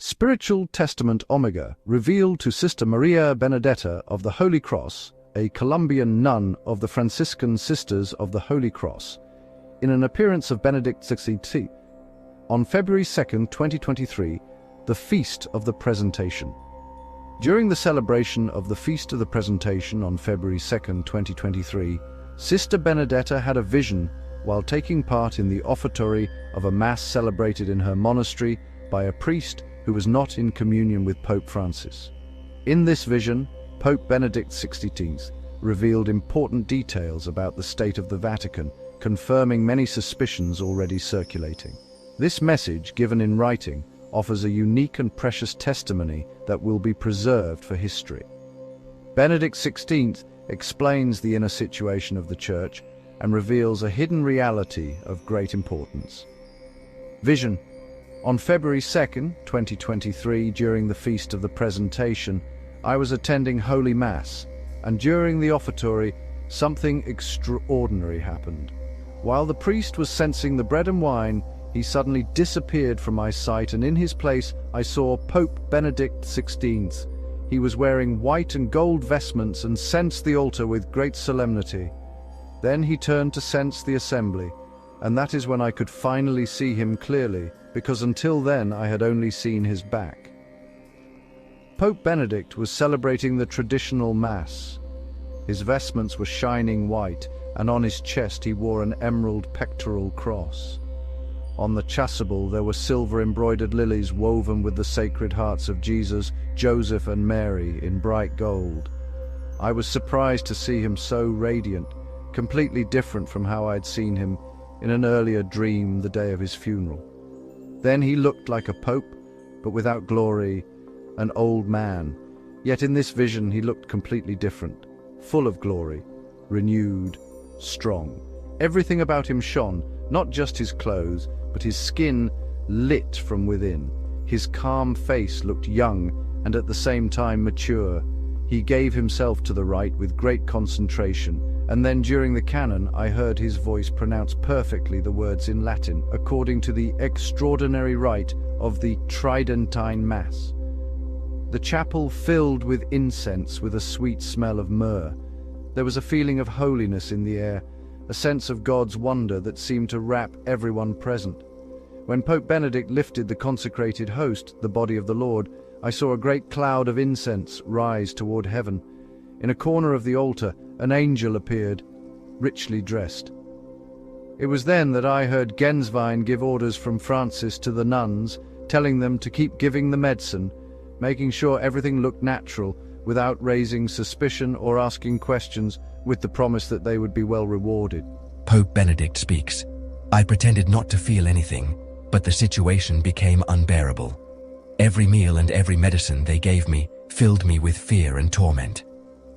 Spiritual Testament Omega revealed to Sister Maria Benedetta of the Holy Cross, a Colombian nun of the Franciscan Sisters of the Holy Cross, in an appearance of Benedict XVI, on February 2, 2023, the Feast of the Presentation. During the celebration of the Feast of the Presentation on February 2, 2023, Sister Benedetta had a vision while taking part in the offertory of a Mass celebrated in her monastery by a priest who was not in communion with Pope Francis. In this vision, Pope Benedict XVI revealed important details about the state of the Vatican, confirming many suspicions already circulating. This message, given in writing, offers a unique and precious testimony that will be preserved for history. Benedict XVI explains the inner situation of the Church and reveals a hidden reality of great importance. Vision. On February 2, 2023, during the Feast of the Presentation, I was attending Holy Mass, and during the offertory, something extraordinary happened. While the priest was censing the bread and wine, he suddenly disappeared from my sight, and in his place I saw Pope Benedict XVI. He was wearing white and gold vestments and censed the altar with great solemnity. Then he turned to cense the assembly, and that is when I could finally see him clearly, because until then I had only seen his back. Pope Benedict was celebrating the traditional Mass. His vestments were shining white, and on his chest he wore an emerald pectoral cross. On the chasuble there were silver-embroidered lilies woven with the Sacred Hearts of Jesus, Joseph and Mary in bright gold. I was surprised to see him so radiant, completely different from how I'd seen him in an earlier dream the day of his funeral. Then he looked like a pope, but without glory, an old man. Yet in this vision he looked completely different, full of glory, renewed, strong. Everything about him shone, not just his clothes, but his skin lit from within. His calm face looked young and at the same time mature. He gave himself to the rite with great concentration, and then during the canon I heard his voice pronounce perfectly the words in Latin, according to the extraordinary rite of the Tridentine Mass. The chapel filled with incense with a sweet smell of myrrh. There was a feeling of holiness in the air, a sense of God's wonder that seemed to wrap everyone present. When Pope Benedict lifted the consecrated host, the body of the Lord, I saw a great cloud of incense rise toward heaven. In a corner of the altar, an angel appeared, richly dressed. It was then that I heard Genswein give orders from Francis to the nuns, telling them to keep giving the medicine, making sure everything looked natural, without raising suspicion or asking questions, with the promise that they would be well rewarded. Pope Benedict speaks. I pretended not to feel anything, but the situation became unbearable. Every meal and every medicine they gave me filled me with fear and torment.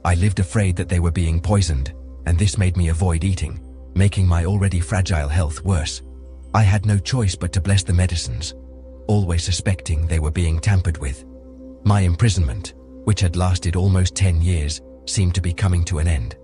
I lived afraid that they were being poisoned, and this made me avoid eating, making my already fragile health worse. I had no choice but to bless the medicines, always suspecting they were being tampered with. My imprisonment, which had lasted almost 10 years, seemed to be coming to an end.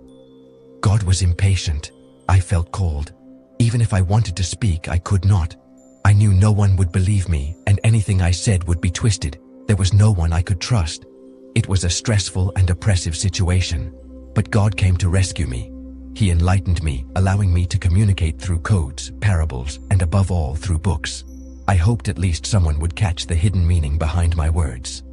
God was impatient. I felt called. Even if I wanted to speak, I could not. I knew no one would believe me, and anything I said would be twisted. There was no one I could trust. It was a stressful and oppressive situation, but God came to rescue me. He enlightened me, allowing me to communicate through codes, parables, and above all, through books. I hoped at least someone would catch the hidden meaning behind my words.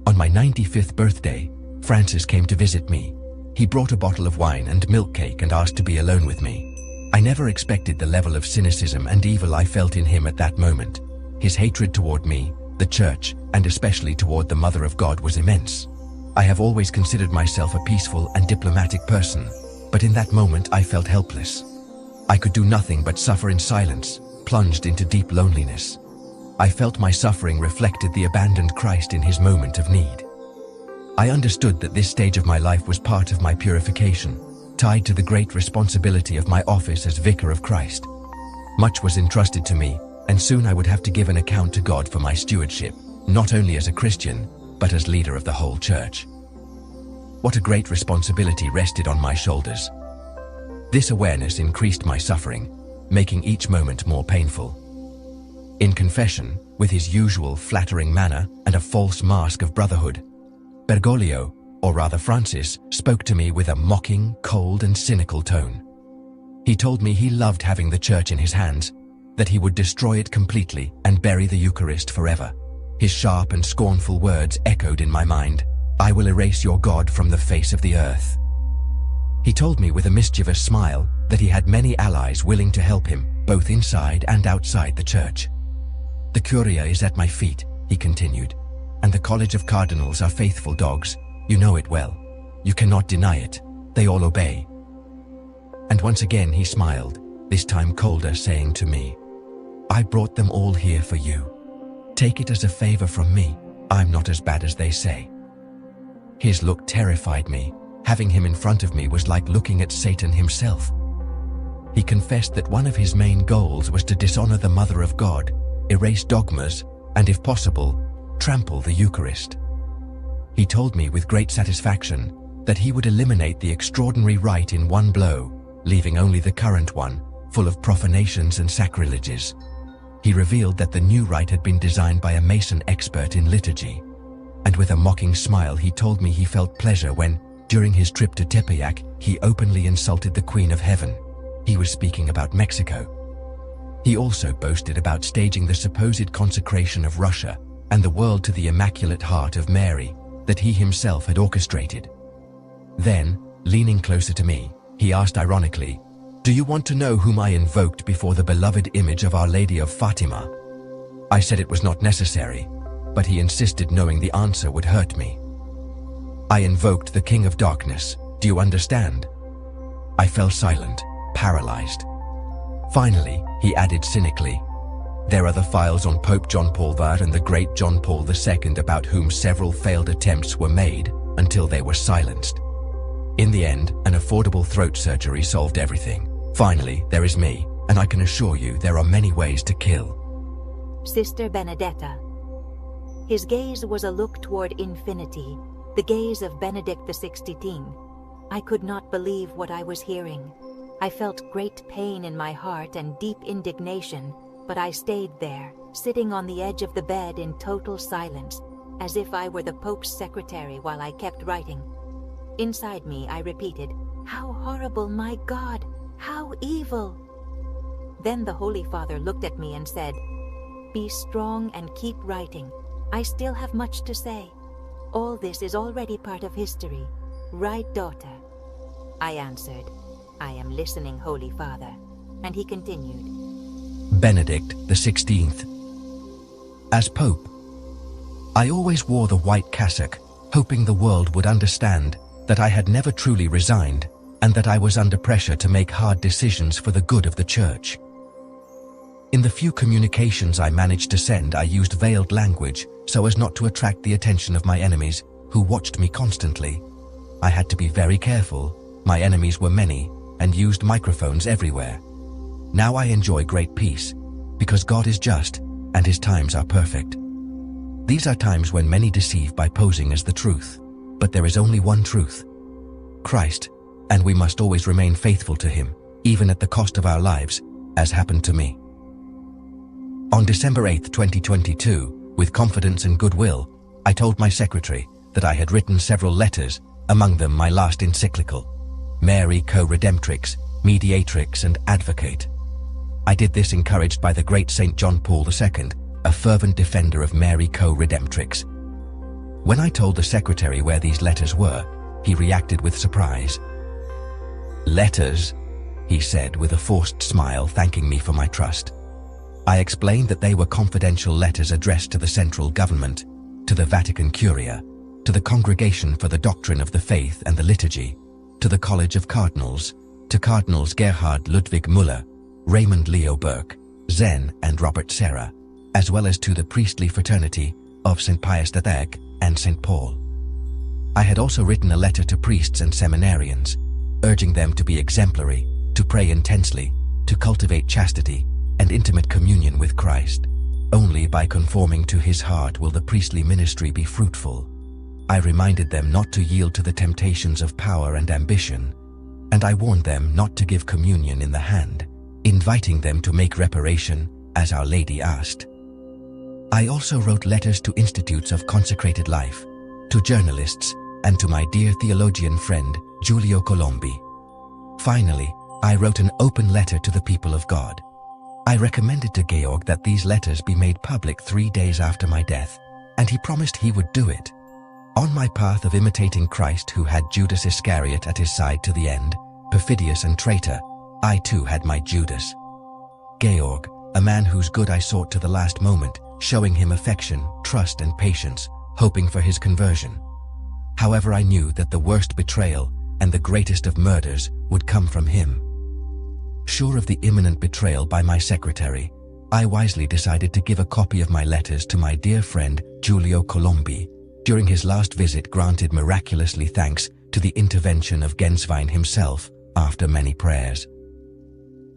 On my 95th birthday, Francis came to visit me. He brought a bottle of wine and milk cake and asked to be alone with me. I never expected the level of cynicism and evil I felt in him at that moment. His hatred toward me, the Church, and especially toward the Mother of God was immense. I have always considered myself a peaceful and diplomatic person, but in that moment I felt helpless. I could do nothing but suffer in silence, plunged into deep loneliness. I felt my suffering reflected the abandoned Christ in his moment of need. I understood that this stage of my life was part of my purification, tied to the great responsibility of my office as Vicar of Christ. Much was entrusted to me, and soon I would have to give an account to God for my stewardship, not only as a Christian, but as leader of the whole Church. What a great responsibility rested on my shoulders. This awareness increased my suffering, making each moment more painful. In confession, with his usual flattering manner and a false mask of brotherhood, Bergoglio, or rather Francis, spoke to me with a mocking, cold and cynical tone. He told me he loved having the church in his hands, that he would destroy it completely and bury the Eucharist forever. His sharp and scornful words echoed in my mind, "I will erase your God from the face of the earth." He told me with a mischievous smile that he had many allies willing to help him, both inside and outside the church. "The Curia is at my feet," he continued, "and the College of Cardinals are faithful dogs. You know it well. You cannot deny it. They all obey." And once again he smiled, this time colder, saying to me, "I brought them all here for you. Take it as a favor from me. I'm not as bad as they say." His look terrified me. Having him in front of me was like looking at Satan himself. He confessed that one of his main goals was to dishonor the Mother of God, erase dogmas, and if possible, trample the Eucharist. He told me with great satisfaction that he would eliminate the extraordinary rite in one blow, leaving only the current one, full of profanations and sacrileges. He revealed that the new rite had been designed by a Mason expert in liturgy. And with a mocking smile he told me he felt pleasure when, during his trip to Tepeyac, he openly insulted the Queen of Heaven. He was speaking about Mexico. He also boasted about staging the supposed consecration of Russia and the world to the Immaculate Heart of Mary that he himself had orchestrated. Then, leaning closer to me, he asked ironically, "Do you want to know whom I invoked before the beloved image of Our Lady of Fatima?" I said it was not necessary, but he insisted knowing the answer would hurt me. "I invoked the King of Darkness. Do you understand?" I fell silent, paralyzed. Finally, he added cynically, "There are the files on Pope John Paul III and the great John Paul II about whom several failed attempts were made until they were silenced. In the end, an affordable throat surgery solved everything. Finally, there is me, and I can assure you there are many ways to kill." Sister Benedetta. His gaze was a look toward infinity, the gaze of Benedict XVI. I could not believe what I was hearing. I felt great pain in my heart and deep indignation, but I stayed there, sitting on the edge of the bed in total silence, as if I were the Pope's secretary while I kept writing. Inside me, I repeated, "How horrible, my God! How evil!" Then the Holy Father looked at me and said, "Be strong and keep writing. I still have much to say. All this is already part of history. Right, daughter?" I answered, "I am listening, Holy Father." And he continued, Benedict XVI. As Pope, I always wore the white cassock, hoping the world would understand that I had never truly resigned and that I was under pressure to make hard decisions for the good of the Church. In the few communications I managed to send, I used veiled language so as not to attract the attention of my enemies, who watched me constantly. I had to be very careful. My enemies were many and used microphones everywhere. Now I enjoy great peace, because God is just and His times are perfect. These are times when many deceive by posing as the truth, but there is only one truth, Christ, and we must always remain faithful to Him, even at the cost of our lives, as happened to me. On December 8, 2022, with confidence and goodwill, I told my secretary that I had written several letters, among them my last encyclical, Mary Co-Redemptrix, Mediatrix and Advocate. I did this encouraged by the great St. John Paul II, a fervent defender of Mary Co-Redemptrix. When I told the secretary where these letters were, he reacted with surprise. "Letters?" he said with a forced smile, thanking me for my trust. I explained that they were confidential letters addressed to the central government, to the Vatican Curia, to the Congregation for the Doctrine of the Faith and the Liturgy, to the College of Cardinals, to Cardinals Gerhard Ludwig Müller, Raymond Leo Burke, Zen and Robert Serra, as well as to the priestly fraternity of St. Pius X and St. Paul. I had also written a letter to priests and seminarians, urging them to be exemplary, to pray intensely, to cultivate chastity and intimate communion with Christ. Only by conforming to His heart will the priestly ministry be fruitful. I reminded them not to yield to the temptations of power and ambition, and I warned them not to give communion in the hand, inviting them to make reparation, as Our Lady asked. I also wrote letters to institutes of consecrated life, to journalists, and to my dear theologian friend, Giulio Colombi. Finally, I wrote an open letter to the people of God. I recommended to Georg that these letters be made public 3 days after my death, and he promised he would do it. On my path of imitating Christ, who had Judas Iscariot at his side to the end, perfidious and traitor, I too had my Judas. Georg, a man whose good I sought to the last moment, showing him affection, trust and patience, hoping for his conversion. However, I knew that the worst betrayal and the greatest of murders would come from him. Sure of the imminent betrayal by my secretary, I wisely decided to give a copy of my letters to my dear friend Giulio Colombi. During his last visit, granted miraculously thanks to the intervention of Genswein himself after many prayers.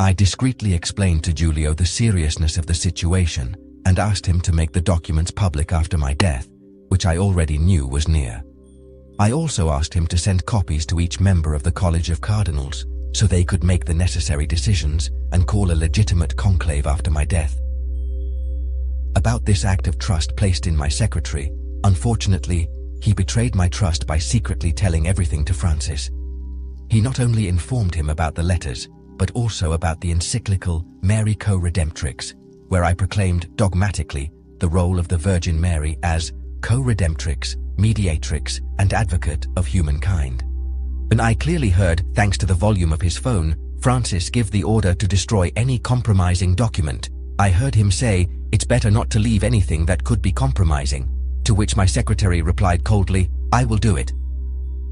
I discreetly explained to Giulio the seriousness of the situation and asked him to make the documents public after my death, which I already knew was near. I also asked him to send copies to each member of the College of Cardinals so they could make the necessary decisions and call a legitimate conclave after my death. About this act of trust placed in my secretary, unfortunately, he betrayed my trust by secretly telling everything to Francis. He not only informed him about the letters, but also about the encyclical Mary Co-Redemptrix, where I proclaimed dogmatically the role of the Virgin Mary as co-redemptrix, mediatrix, and advocate of humankind. And I clearly heard, thanks to the volume of his phone, Francis give the order to destroy any compromising document. I heard him say, "It's better not to leave anything that could be compromising," to which my secretary replied coldly, "I will do it."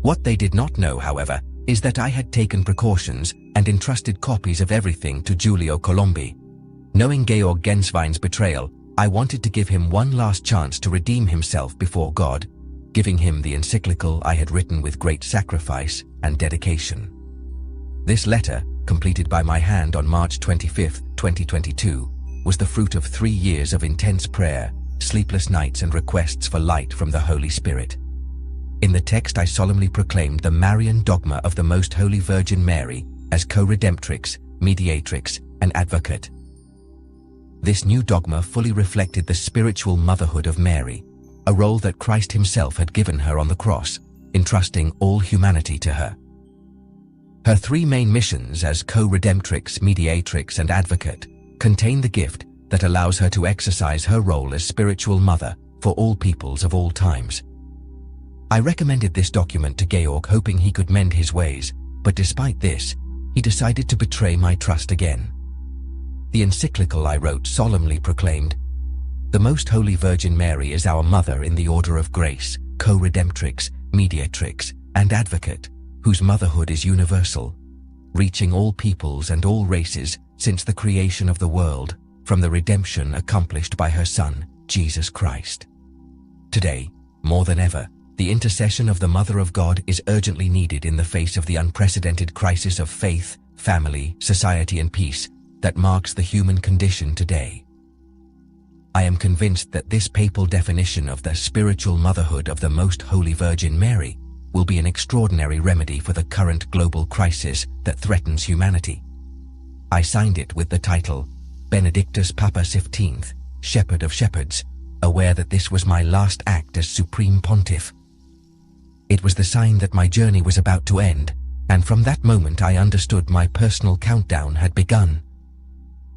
What they did not know, however, is that I had taken precautions and entrusted copies of everything to Giulio Colombi. Knowing Georg Genswein's betrayal, I wanted to give him one last chance to redeem himself before God, giving him the encyclical I had written with great sacrifice and dedication. This letter, completed by my hand on March 25, 2022, was the fruit of 3 years of intense prayer, sleepless nights and requests for light from the Holy Spirit. In the text, I solemnly proclaimed the Marian dogma of the Most Holy Virgin Mary as co-redemptrix, mediatrix, and advocate. This new dogma fully reflected the spiritual motherhood of Mary, a role that Christ himself had given her on the cross, entrusting all humanity to her. Her 3 main missions as co-redemptrix, mediatrix, and advocate contain the gift that allows her to exercise her role as spiritual mother for all peoples of all times. I recommended this document to Georg, hoping he could mend his ways, but despite this, he decided to betray my trust again. The encyclical I wrote solemnly proclaimed, "The Most Holy Virgin Mary is our Mother in the order of grace, co-redemptrix, mediatrix, and advocate, whose motherhood is universal, reaching all peoples and all races since the creation of the world, from the redemption accomplished by her Son, Jesus Christ. Today, more than ever, the intercession of the Mother of God is urgently needed in the face of the unprecedented crisis of faith, family, society, and peace that marks the human condition today. I am convinced that this papal definition of the spiritual motherhood of the Most Holy Virgin Mary will be an extraordinary remedy for the current global crisis that threatens humanity. I signed it with the title, Benedictus Papa XV, Shepherd of Shepherds, aware that this was my last act as Supreme Pontiff. It was the sign that my journey was about to end, and from that moment I understood my personal countdown had begun.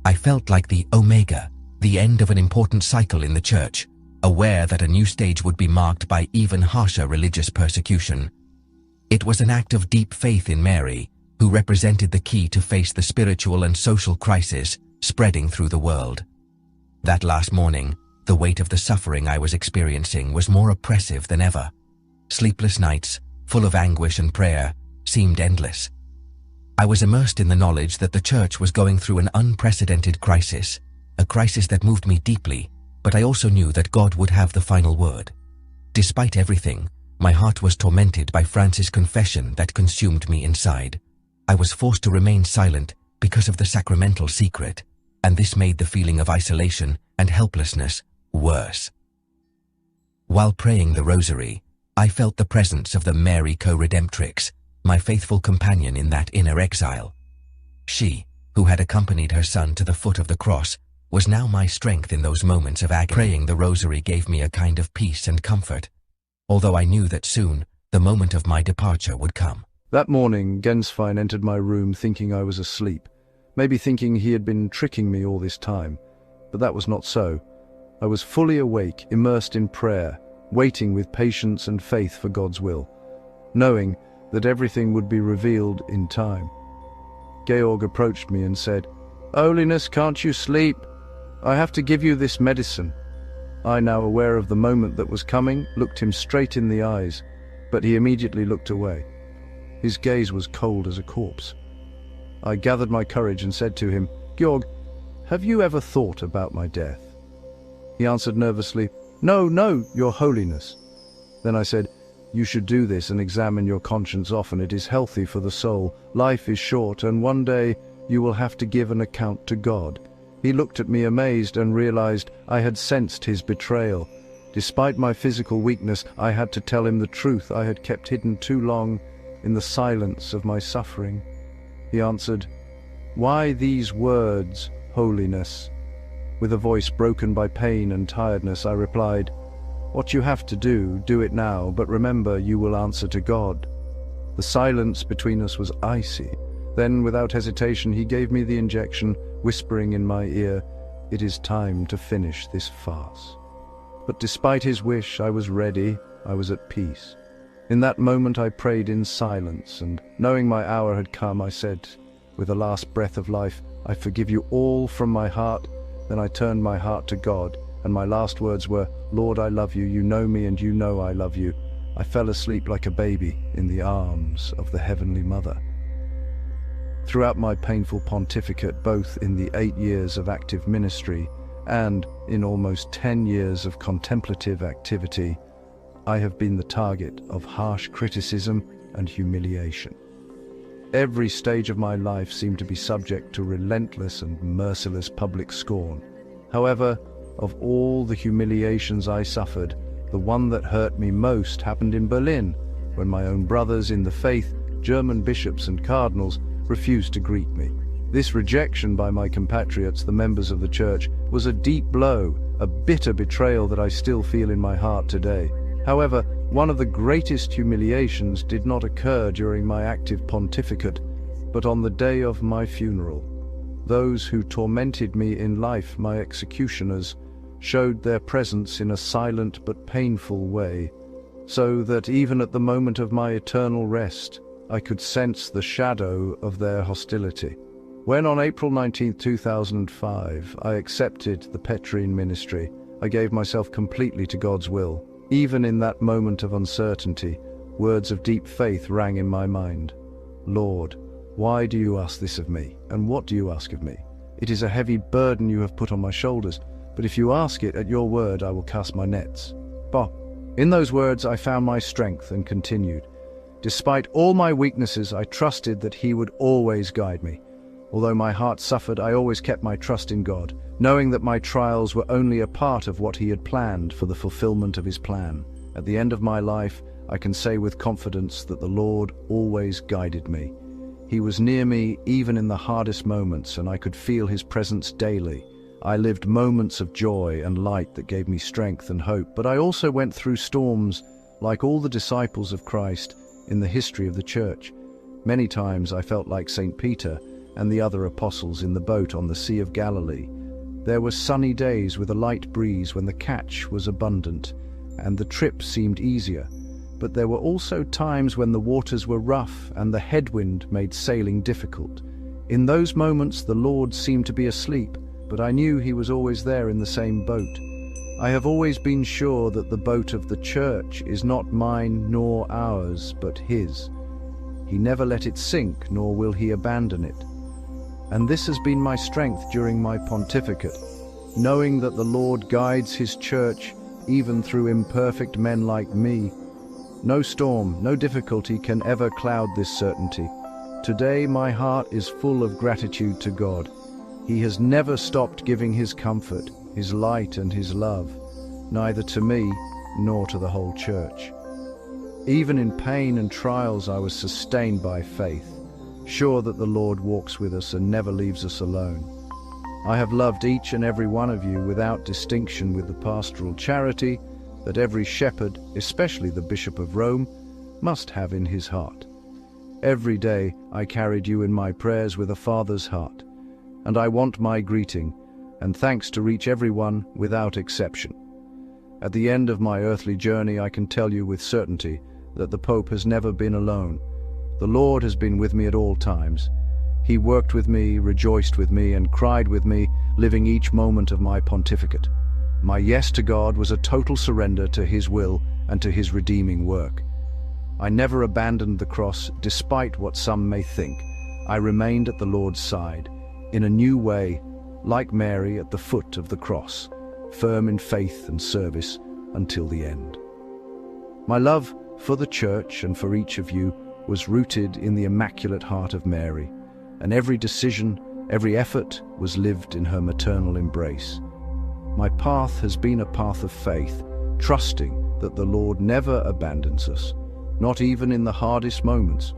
I felt like the Omega, the end of an important cycle in the Church, aware that a new stage would be marked by even harsher religious persecution. It was an act of deep faith in Mary, who represented the key to face the spiritual and social crisis spreading through the world. That last morning, the weight of the suffering I was experiencing was more oppressive than ever. Sleepless nights, full of anguish and prayer, seemed endless. I was immersed in the knowledge that the Church was going through an unprecedented crisis, a crisis that moved me deeply, but I also knew that God would have the final word. Despite everything, my heart was tormented by Francis' confession that consumed me inside. I was forced to remain silent because of the sacramental secret, and this made the feeling of isolation and helplessness worse. While praying the Rosary, I felt the presence of the Mary Co-Redemptrix, my faithful companion in that inner exile. She, who had accompanied her son to the foot of the cross, was now my strength in those moments of agony. Praying the rosary gave me a kind of peace and comfort, although I knew that soon the moment of my departure would come. That morning, Genswein entered my room thinking I was asleep, maybe thinking he had been tricking me all this time. But that was not so. I was fully awake, immersed in prayer, waiting with patience and faith for God's will, knowing that everything would be revealed in time. Georg approached me and said, "Holiness, can't you sleep? I have to give you this medicine." I, now aware of the moment that was coming, looked him straight in the eyes, but he immediately looked away. His gaze was cold as a corpse. I gathered my courage and said to him, "Georg, have you ever thought about my death?" He answered nervously, "No, no, Your Holiness." Then I said, "You should do this and examine your conscience often. It is healthy for the soul. Life is short, and one day you will have to give an account to God." He looked at me amazed and realized I had sensed his betrayal. Despite my physical weakness, I had to tell him the truth I had kept hidden too long in the silence of my suffering. He answered, "Why these words, Holiness?" With a voice broken by pain and tiredness, I replied, "What you have to do, do it now, but remember you will answer to God." The silence between us was icy. Then, without hesitation, he gave me the injection, whispering in my ear, "It is time to finish this farce." But despite his wish, I was ready, I was at peace. In that moment I prayed in silence, and knowing my hour had come, I said, with a last breath of life, "I forgive you all from my heart." Then I turned my heart to God, and my last words were, "Lord, I love you, you know me and you know I love you." I fell asleep like a baby in the arms of the Heavenly Mother. Throughout my painful pontificate, both in the 8 years of active ministry and in almost 10 years of contemplative activity, I have been the target of harsh criticism and humiliation. Every stage of my life seemed to be subject to relentless and merciless public scorn. However, of all the humiliations I suffered, the one that hurt me most happened in Berlin, when my own brothers in the faith, German bishops and cardinals, refused to greet me. This rejection by my compatriots, the members of the Church, was a deep blow, a bitter betrayal that I still feel in my heart today. However, one of the greatest humiliations did not occur during my active pontificate, but on the day of my funeral. Those who tormented me in life, my executioners, showed their presence in a silent but painful way, so that even at the moment of my eternal rest, I could sense the shadow of their hostility. When on April 19, 2005, I accepted the Petrine ministry, I gave myself completely to God's will. Even in that moment of uncertainty, words of deep faith rang in my mind. "Lord, why do you ask this of me? And what do you ask of me? It is a heavy burden you have put on my shoulders, but if you ask it at your word, I will cast my nets." Bah! In those words, I found my strength and continued. Despite all my weaknesses, I trusted that He would always guide me. Although my heart suffered, I always kept my trust in God, knowing that my trials were only a part of what He had planned for the fulfillment of His plan. At the end of my life, I can say with confidence that the Lord always guided me. He was near me even in the hardest moments, and I could feel His presence daily. I lived moments of joy and light that gave me strength and hope, but I also went through storms, like all the disciples of Christ, in the history of the Church. Many times I felt like St. Peter and the other apostles in the boat on the Sea of Galilee. There were sunny days with a light breeze when the catch was abundant and the trip seemed easier, but there were also times when the waters were rough and the headwind made sailing difficult. In those moments the Lord seemed to be asleep, but I knew He was always there in the same boat. I have always been sure that the boat of the Church is not mine nor ours, but His. He never let it sink, nor will He abandon it. And this has been my strength during my pontificate, knowing that the Lord guides His Church even through imperfect men like me. No storm, no difficulty can ever cloud this certainty. Today my heart is full of gratitude to God. He has never stopped giving His comfort, His light and His love, neither to me nor to the whole Church. Even in pain and trials I was sustained by faith, sure that the Lord walks with us and never leaves us alone. I have loved each and every one of you without distinction with the pastoral charity that every shepherd, especially the Bishop of Rome, must have in his heart. Every day I carried you in my prayers with a father's heart, and I want my greeting and thanks to reach everyone without exception. At the end of my earthly journey, I can tell you with certainty that the Pope has never been alone. The Lord has been with me at all times. He worked with me, rejoiced with me, and cried with me, living each moment of my pontificate. My yes to God was a total surrender to His will and to His redeeming work. I never abandoned the cross, despite what some may think. I remained at the Lord's side, in a new way, like Mary at the foot of the cross, firm in faith and service until the end. My love for the Church and for each of you was rooted in the Immaculate Heart of Mary, and every decision, every effort was lived in her maternal embrace. My path has been a path of faith, trusting that the Lord never abandons us, not even in the hardest moments.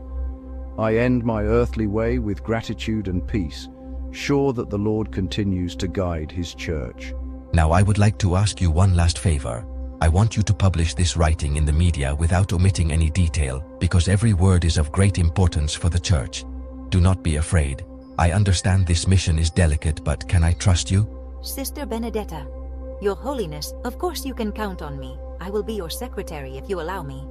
I end my earthly way with gratitude and peace, sure that the Lord continues to guide His Church. Now I would like to ask you one last favor. I want you to publish this writing in the media without omitting any detail, because every word is of great importance for the Church. Do not be afraid. I understand this mission is delicate, but can I trust you? Sister Benedetta, Your Holiness, of course you can count on me. I will be your secretary if you allow me.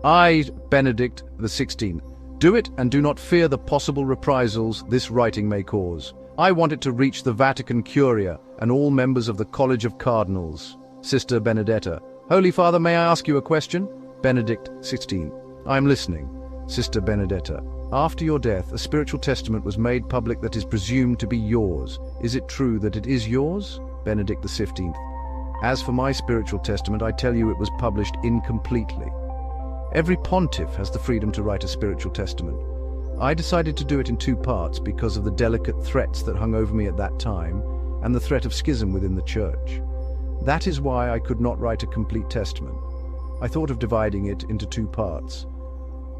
I, Benedict XVI, do it and do not fear the possible reprisals this writing may cause. I want it to reach the Vatican Curia and all members of the College of Cardinals. Sister Benedetta. Holy Father, may I ask you a question? Benedict XVI. I am listening. Sister Benedetta. After your death, a spiritual testament was made public that is presumed to be yours. Is it true that it is yours? Benedict XV. As for my spiritual testament, I tell you it was published incompletely. Every pontiff has the freedom to write a spiritual testament. I decided to do it in two parts because of the delicate threats that hung over me at that time and the threat of schism within the Church. That is why I could not write a complete testament. I thought of dividing it into two parts.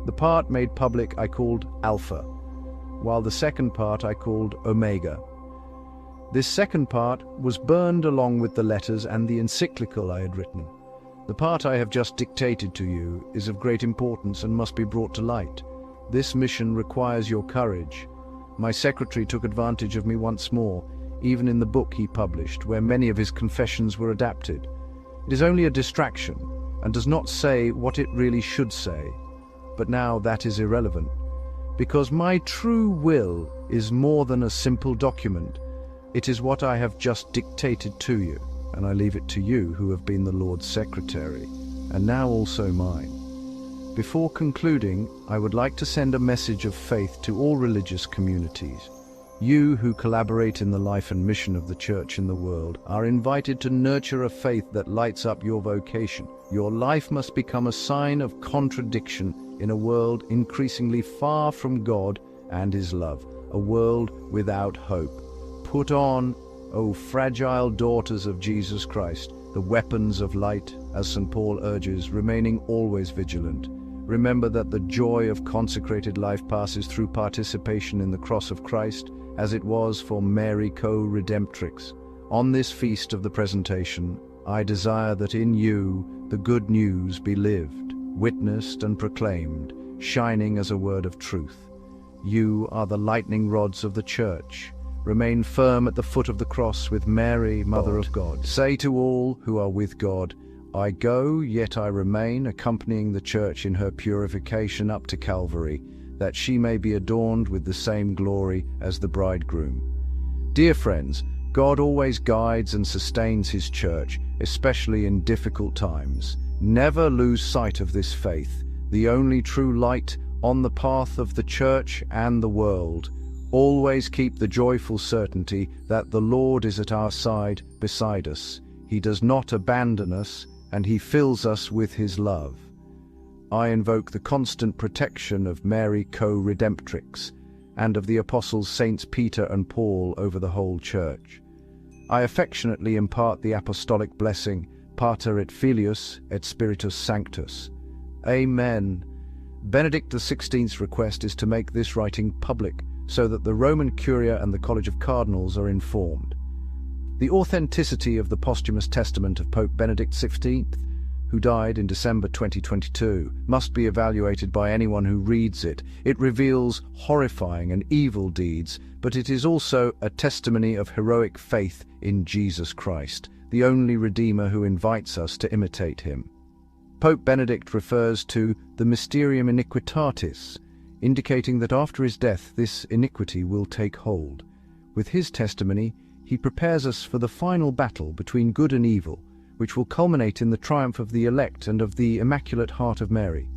The part made public I called Alpha, while the second part I called Omega. This second part was burned along with the letters and the encyclical I had written. The part I have just dictated to you is of great importance and must be brought to light. This mission requires your courage. My secretary took advantage of me once more, even in the book he published, where many of his confessions were adapted. It is only a distraction, and does not say what it really should say. But now that is irrelevant, because my true will is more than a simple document. It is what I have just dictated to you, and I leave it to you who have been the Lord's secretary, and now also mine. Before concluding, I would like to send a message of faith to all religious communities. You who collaborate in the life and mission of the Church in the world are invited to nurture a faith that lights up your vocation. Your life must become a sign of contradiction in a world increasingly far from God and His love, a world without hope. Put on, O fragile daughters of Jesus Christ, the weapons of light, as St. Paul urges, remaining always vigilant. Remember that the joy of consecrated life passes through participation in the cross of Christ, as it was for Mary co-redemptrix. On this feast of the presentation, I desire that in you the good news be lived, witnessed and proclaimed, shining as a word of truth. You are the lightning rods of the Church. Remain firm at the foot of the cross with Mary, Mother of God. Say to all who are with God, I go, yet I remain, accompanying the Church in her purification up to Calvary, that she may be adorned with the same glory as the bridegroom. Dear friends, God always guides and sustains His Church, especially in difficult times. Never lose sight of this faith, the only true light on the path of the Church and the world. Always keep the joyful certainty that the Lord is at our side, beside us. He does not abandon us, and He fills us with His love. I invoke the constant protection of Mary co-redemptrix and of the apostles Saints Peter and Paul over the whole Church. I affectionately impart the apostolic blessing, Pater et Filius et Spiritus Sanctus. Amen. Benedict XVI's request is to make this writing public, so that the Roman Curia and the College of Cardinals are informed. The authenticity of the posthumous testament of Pope Benedict XVI, who died in December 2022, must be evaluated by anyone who reads it. It reveals horrifying and evil deeds, but it is also a testimony of heroic faith in Jesus Christ, the only Redeemer who invites us to imitate him. Pope Benedict refers to the Mysterium Iniquitatis, indicating that after his death this iniquity will take hold. With his testimony, he prepares us for the final battle between good and evil, which will culminate in the triumph of the elect and of the Immaculate Heart of Mary.